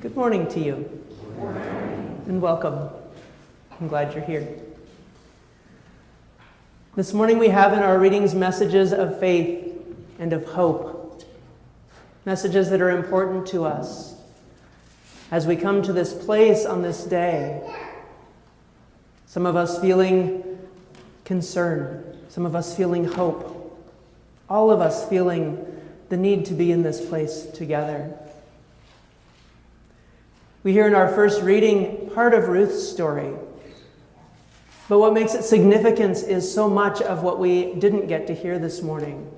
Good morning to you. Good morning. And welcome. I'm glad you're here. This morning we have in our readings messages of faith and of hope. Messages that are important to us as we come to this place on this day. Some of us feeling concern, some of us feeling hope, all of us feeling the need to be in this place together. We hear in our first reading part of Ruth's story. But what makes it significant is so much of what we didn't get to hear this morning.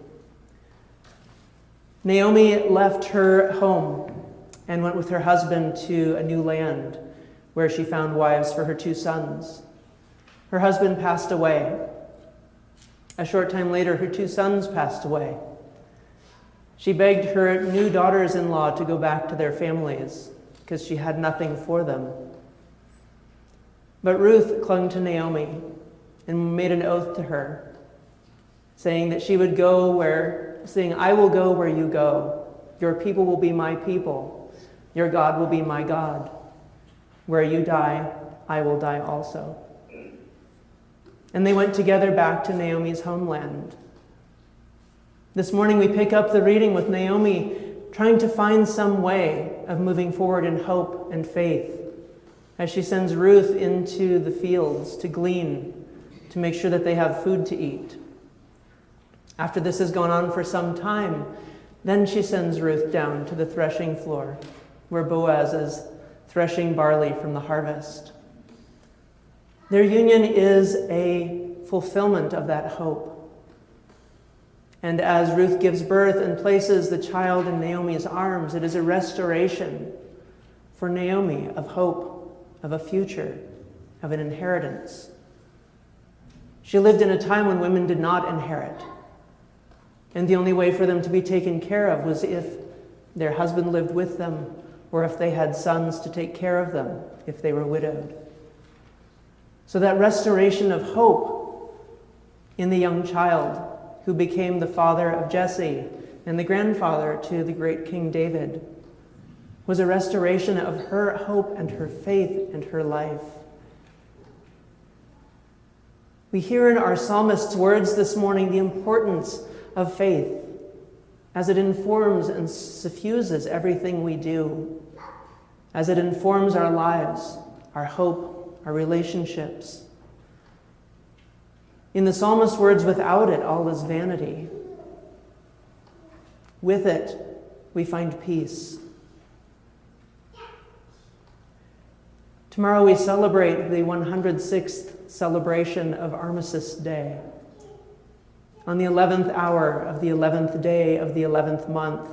Naomi left her home and went with her husband to a new land where she found wives for her 2 sons. Her husband passed away. A short time later, her 2 sons passed away. She begged her new daughters-in-law to go back to their families because she had nothing for them. But Ruth clung to Naomi and made an oath to her, saying that she would go I will go where you go. Your people will be my people. Your God will be my God. Where you die, I will die also. And they went together back to Naomi's homeland. This morning we pick up the reading with Naomi trying to find some way of moving forward in hope and faith as she sends Ruth into the fields to glean, to make sure that they have food to eat. After this has gone on for some time, then she sends Ruth down to the threshing floor where Boaz is threshing barley from the harvest. Their union is a fulfillment of that hope. And as Ruth gives birth and places the child in Naomi's arms, it is a restoration for Naomi of hope, of a future, of an inheritance. She lived in a time when women did not inherit. And the only way for them to be taken care of was if their husband lived with them or if they had sons to take care of them if they were widowed. So that restoration of hope in the young child who became the father of Jesse and the grandfather to the great King David, was a restoration of her hope and her faith and her life. We hear in our psalmist's words this morning the importance of faith as it informs and suffuses everything we do, as it informs our lives, our hope, our relationships. In the psalmist's words, without it, all is vanity. With it, we find peace. Tomorrow we celebrate the 106th celebration of Armistice Day. On the 11th hour of the 11th day of the 11th month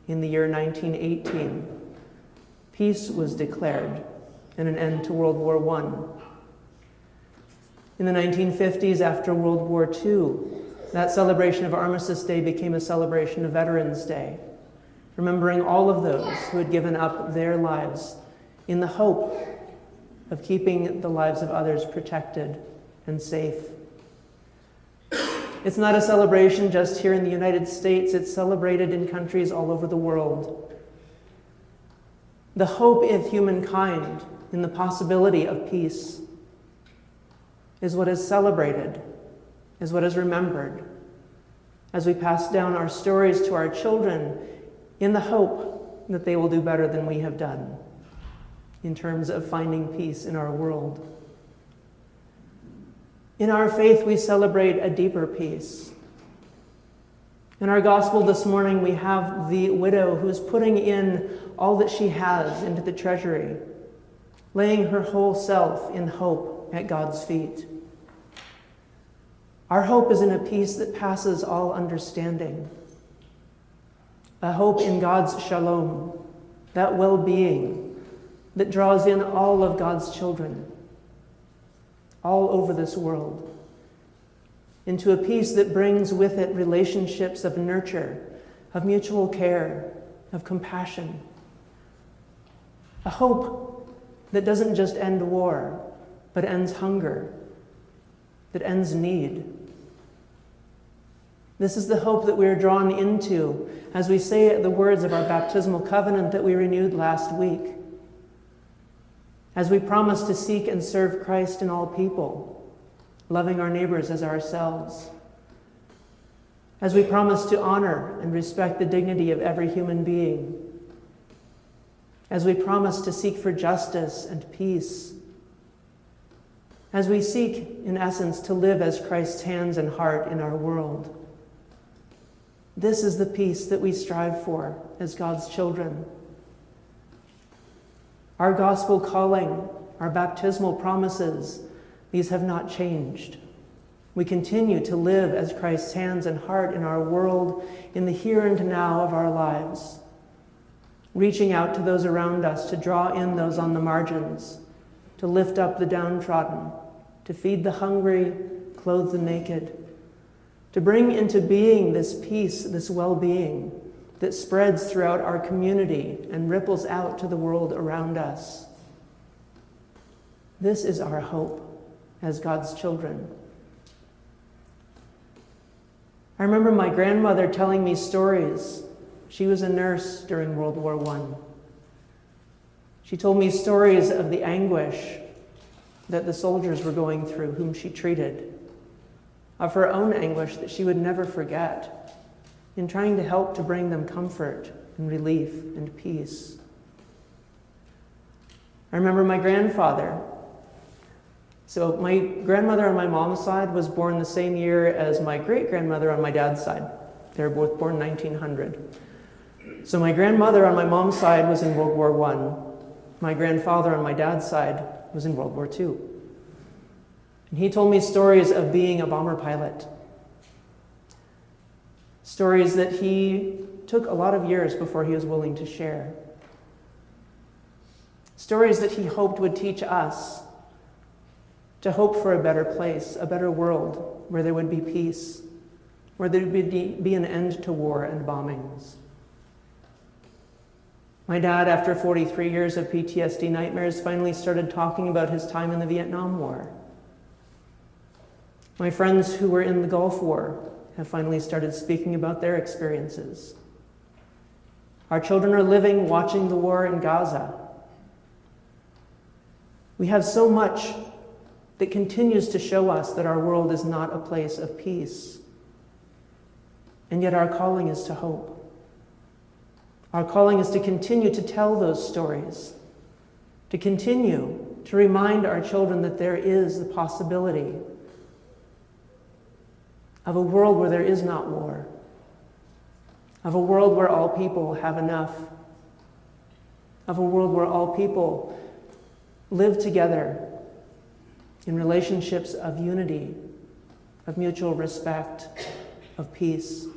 in the year 1918, peace was declared and an end to World War I. In the 1950s, after World War II, that celebration of Armistice Day became a celebration of Veterans Day, remembering all of those who had given up their lives in the hope of keeping the lives of others protected and safe. It's not a celebration just here in the United States, it's celebrated in countries all over the world. The hope of humankind in the possibility of peace is what is celebrated, is what is remembered, as we pass down our stories to our children in the hope that they will do better than we have done in terms of finding peace in our world. In our faith, we celebrate a deeper peace. In our gospel this morning, we have the widow who is putting in all that she has into the treasury, laying her whole self in hope at God's feet. Our hope is in a peace that passes all understanding, a hope in God's shalom, that well-being that draws in all of God's children, all over this world, into a peace that brings with it relationships of nurture, of mutual care, of compassion. A hope that doesn't just end war, but ends hunger, that ends need. This is the hope that we are drawn into as we say the words of our baptismal covenant that we renewed last week. as we promise to seek and serve Christ in all people, loving our neighbors as ourselves, as we promise to honor and respect the dignity of every human being, as we promise to seek for justice and peace, as we seek, in essence, to live as Christ's hands and heart in our world. This is the peace that we strive for as God's children. Our gospel calling, our baptismal promises, these have not changed. We continue to live as Christ's hands and heart in our world, in the here and now of our lives, reaching out to those around us, to draw in those on the margins, to lift up the downtrodden, to feed the hungry, clothe the naked, to bring into being this peace, this well-being that spreads throughout our community and ripples out to the world around us. This is our hope as God's children. I remember my grandmother telling me stories. She was a nurse during World War I. She told me stories of the anguish that the soldiers were going through, whom she treated, of her own anguish that she would never forget, in trying to help to bring them comfort and relief and peace. I remember my grandfather. So my grandmother on my mom's side was born the same year as my great-grandmother on my dad's side. They were both born 1900. So my grandmother on my mom's side was in World War I. My grandfather on my dad's side was in World War II. And he told me stories of being a bomber pilot. Stories that he took a lot of years before he was willing to share. Stories that he hoped would teach us to hope for a better place, a better world where there would be peace, where there would be an end to war and bombings. My dad, after 43 years of PTSD nightmares, finally started talking about his time in the Vietnam War. My friends who were in the Gulf War have finally started speaking about their experiences. Our children are living, watching the war in Gaza. We have so much that continues to show us that our world is not a place of peace. And yet our calling is to hope. Our calling is to continue to tell those stories, to continue to remind our children that there is the possibility of a world where there is not war, of a world where all people have enough, of a world where all people live together in relationships of unity, of mutual respect, of peace.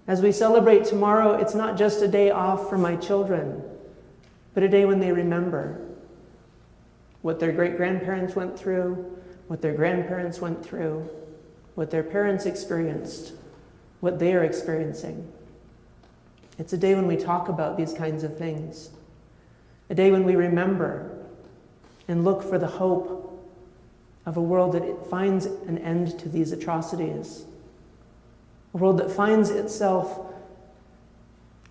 As we celebrate tomorrow, it's not just a day off for my children, but a day when they remember what their great-grandparents went through, what their grandparents went through, what their parents experienced, what they are experiencing. It's a day when we talk about these kinds of things, a day when we remember and look for the hope of a world that finds an end to these atrocities, a world that finds itself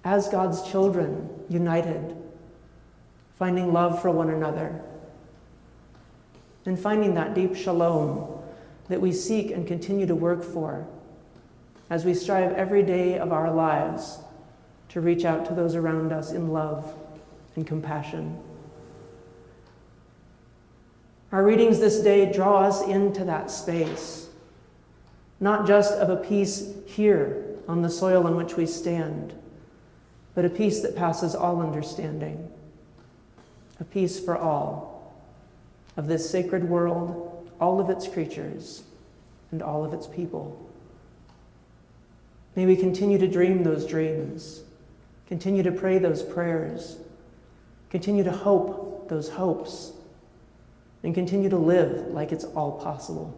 as God's children, united, finding love for one another, and finding that deep shalom that we seek and continue to work for as we strive every day of our lives to reach out to those around us in love and compassion. Our readings this day draw us into that space, not just of a peace here on the soil on which we stand, but a peace that passes all understanding, a peace for all of this sacred world, all of its creatures, and all of its people. May we continue to dream those dreams, continue to pray those prayers, continue to hope those hopes, and continue to live like it's all possible.